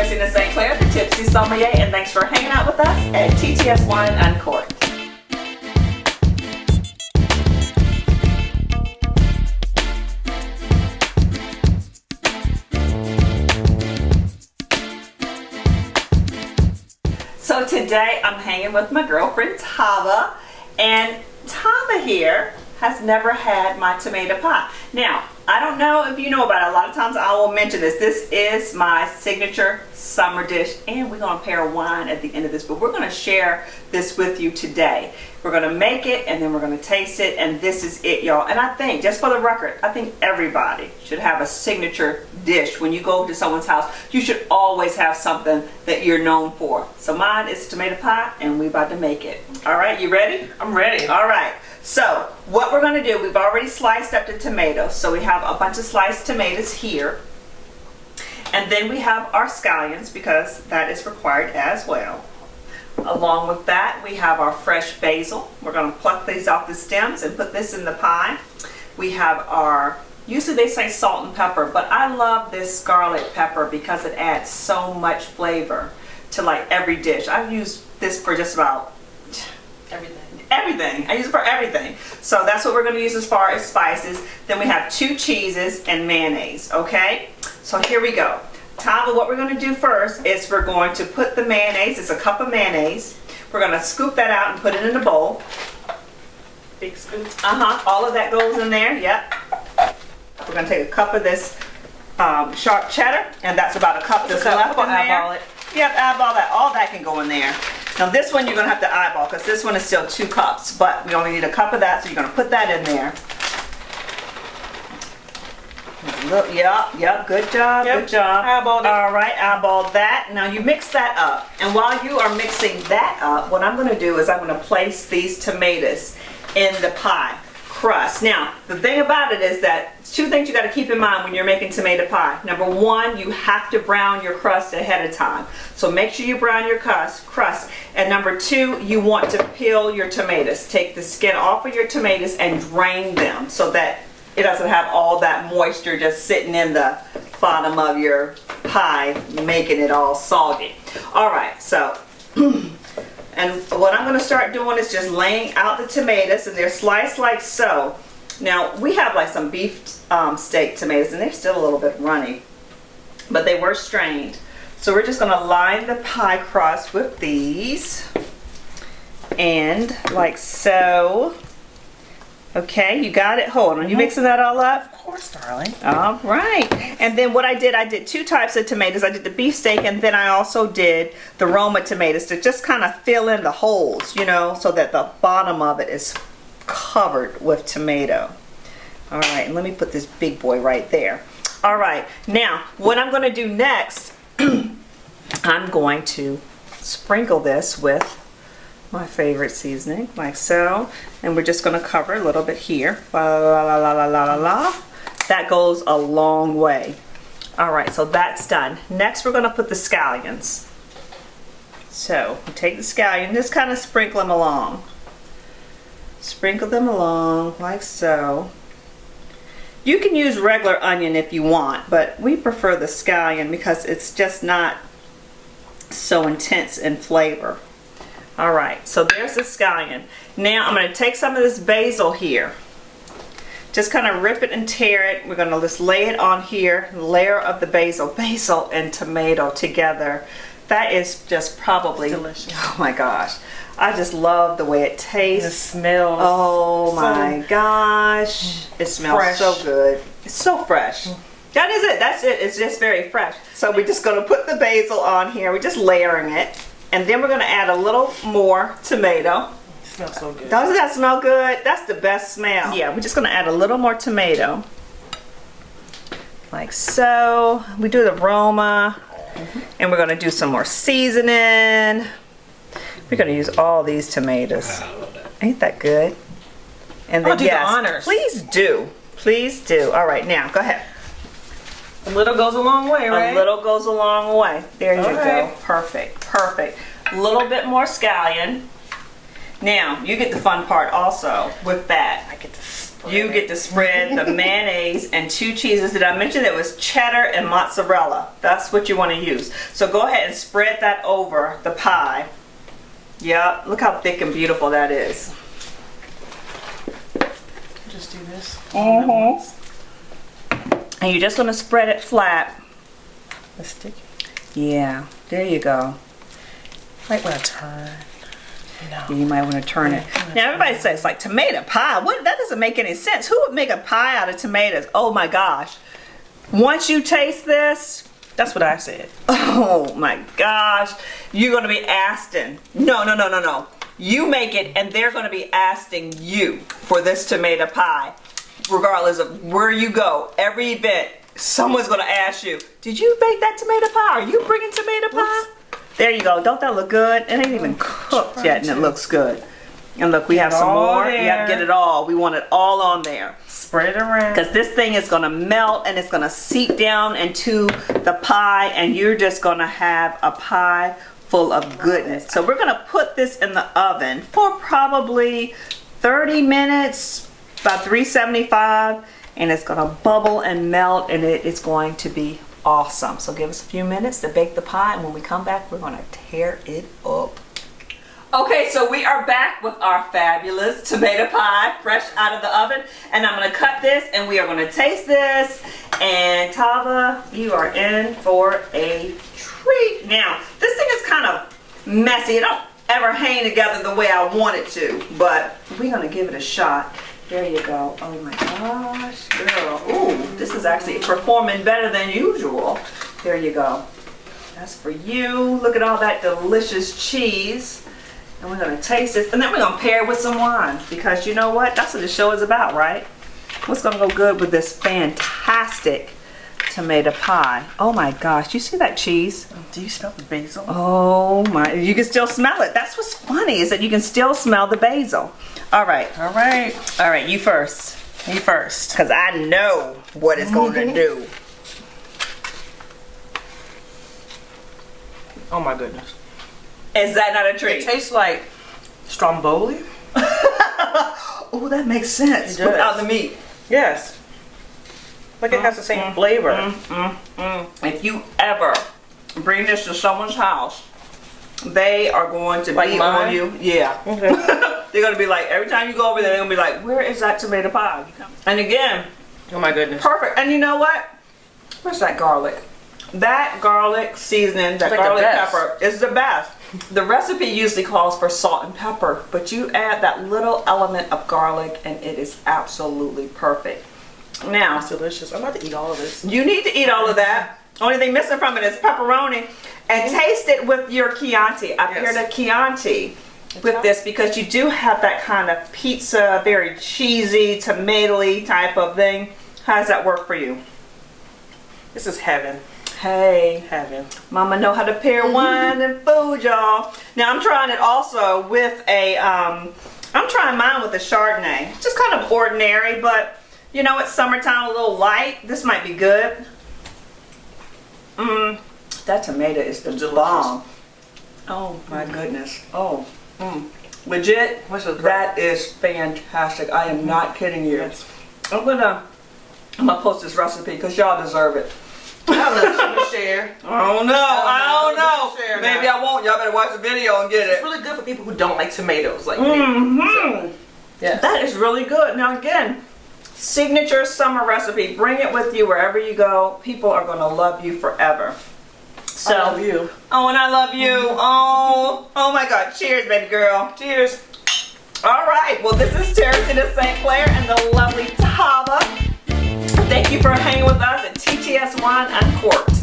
Tracy St. Clair, the Tipsy Sommelier, and thanks for hanging out with us at TTS Wine Uncorked. So today I'm hanging with my girlfriend Tava, and Tava here has never had my tomato pie. Now, I don't know if you know about it. A lot of times I will mention this. This is my signature summer dish, and we're gonna pair wine at the end of this, but we're gonna share this with you today. We're gonna make it, and then we're gonna taste it, and this is it, y'all. And I think, just for the record, I think everybody should have a signature dish. When you go to someone's house, you should always have something that you're known for. So mine is tomato pie, and we're about to make it. All right, you ready? I'm ready. All right. So what we're going to do, we've already sliced up the tomatoes. So we have a bunch of sliced tomatoes here. And then we have our scallions, because that is required as well. Along with that, we have our fresh basil. We're going to pluck these off the stems and put this in the pie. We have our, usually they say salt and pepper, but I love this garlic pepper because it adds so much flavor to like every dish. I've used this for just about everything. I use it for everything. So that's what we're going to use as far as spices. Then we have 2 cheeses and mayonnaise. Okay, so here we go. Tava, what we're going to do first is we're going to put the mayonnaise. It's a cup of mayonnaise. We're going to scoop that out and put it in a bowl. Big scoop. All of that goes in there. Yep. We're going to take a cup of this sharp cheddar, and that's about a cup that's left in there. Eyeball it. Yep, eyeball that. All that can go in there. Now this one you're going to have to eyeball, because this one is still 2 cups, but we only need a cup of that, so you're going to put that in there. Yep, good job, Yep. good job. Eyeballed it. All right, eyeball that. Now you mix that up, and while you are mixing that up, what I'm going to do is I'm going to place these tomatoes in the pie crust. Now, the thing about it is that 2 things you got to keep in mind when you're making tomato pie. Number 1, you have to brown your crust ahead of time. So make sure you brown your crust. And number 2, you want to peel your tomatoes. Take the skin off of your tomatoes and drain them so that it doesn't have all that moisture just sitting in the bottom of your pie, making it all soggy. All right, so and what I'm going to start doing is just laying out the tomatoes, and they're sliced like so. Now, we have like some beef steak tomatoes, and they're still a little bit runny, but they were strained. So we're just going to line the pie crust with these, and like so. Okay, you got it. Hold on, you mixing that all up? Of course, darling. All right. And then what I did 2 types of tomatoes. I did the beef steak, and then I also did the Roma tomatoes to just kind of fill in the holes, you know, so that the bottom of it is covered with tomato. All right, and let me put this big boy right there. All right, now what I'm going to do next, I'm going to sprinkle this with my favorite seasoning, like so, and we're just going to cover a little bit here. La, la, la, la, la, la, la. That goes a long way. All right, so that's done. Next, we're going to put the scallions. So we take the scallion, just kind of sprinkle them along. Sprinkle them along like so. You can use regular onion if you want, but we prefer the scallion because it's just not so intense in flavor. All right, so there's the scallion. Now I'm going to take some of this basil here. Just kind of rip it and tear it. We're going to just lay it on here, layer of the basil and tomato together. That is just probably delicious. Oh my gosh. I just love the way it tastes. It smells. Oh my gosh. It smells fresh. so good. It's so fresh. That is it. That's it. It's just very fresh. So we're just going to put the basil on here. We're just layering it. And then we're going to add a little more tomato. It smells so good. Doesn't that smell good? That's the best smell. Yeah, we're just going to add a little more tomato. Like so. We do the Roma. And we're going to do some more seasoning. We're going to use all these tomatoes. Ain't that good? And then I'll do the honors. Please do. Please do. All right, now go ahead. A little goes a long way, right? A little goes a long way. There you right. go. Perfect. Perfect. A little bit more scallion. Now, you get the fun part also with that. I get to you get to spread the mayonnaise and 2 cheeses. Did I mention it was cheddar and mozzarella? That's what you want to use. So go ahead and spread that over the pie. Yep, look how thick and beautiful that is. Just do this. And you're just going to spread it flat. It's sticky. Yeah, there you go. Might want to turn. No. You might want to turn it. Now everybody says like tomato pie. What? That doesn't make any sense. Who would make a pie out of tomatoes? Oh my gosh. Once you taste this, That's what I said. oh my gosh, you're going to be asking. No. You make it and they're going to be asking you for this tomato pie. Regardless of where you go, every event, someone's going to ask you, did you make that tomato pie? Are you bringing tomato pie? There you go. Don't that look good? It ain't even cooked yet and it looks good. And look, we have some more. There. You have to get it all. We want it all on there. Spread it around. Because this thing is going to melt and it's going to seep down into the pie and you're just going to have a pie full of goodness. So we're going to put this in the oven for probably 30 minutes, about 375, and it's going to bubble and melt and it is going to be awesome. So give us a few minutes to bake the pie and when we come back, we're going to tear it up. Okay, so we are back with our fabulous tomato pie, fresh out of the oven. And I'm going to cut this and we are going to taste this. And Tava, you are in for a treat. Now, this thing is kind of messy. It don't ever hang together the way I want it to. But we're going to give it a shot. There you go. Oh my gosh, girl. Ooh, this is actually performing better than usual. There you go. That's for you. Look at all that delicious cheese. And we're going to taste this. And then we're going to pair it with some wine. Because you know what? That's what the show is about, right? What's going to go good with this fantastic tomato pie? Oh my gosh. You see that cheese? Do you smell the basil? Oh my. You can still smell it. That's what's funny is that you can still smell the basil. All right. All right. All right. You first. You first. Because I know what it's going to do. Oh my goodness. Is that not a treat? It tastes like stromboli. Oh, that makes sense. It does. Without the meat. Yes. Like it has the same flavor. If you ever bring this to someone's house, they are going to Like be mine? on you. Yeah. Okay. They're going to be like, every time you go over there, they're going to be like, where is that tomato pie? And again, Oh my goodness. perfect. And you know what? Where's that garlic? That garlic seasoning, that It's like the garlic best. pepper is the best. The recipe usually calls for salt and pepper, but you add that little element of garlic and it is absolutely perfect. Now, It's delicious. I'm about to eat all of this. you need to eat all of that. Only thing missing from it is pepperoni. And taste it with your Chianti. I paired a Chianti with this because you do have that kind of pizza, very cheesy, tomatoey type of thing. How does that work for you? This is heaven. Hey, Heaven. Mama know how to pair wine and food, y'all. Now I'm trying it also with a, I'm trying mine with a Chardonnay. Just kind of ordinary, but you know, it's summertime, a little light. This might be good. That tomato is the bomb. Oh my goodness. Oh, legit. What's this? That is fantastic. I am not kidding you. Yes. I'm gonna post this recipe because y'all deserve it. I'm going to share. I don't know. Share Maybe now. I won't. Y'all better watch the video and get It's it. really good for people who don't like tomatoes like me. Mm-hmm. Yes. That is really good. Now again, signature summer recipe. Bring it with you wherever you go. People are going to love you forever. So, I love you. Oh, and I love you. Oh my God. Cheers, baby girl. Cheers. All right. Well, this is Terry to St. Clair and the lovely Tava. Thank you for hanging with us at TTS Wine Uncorked.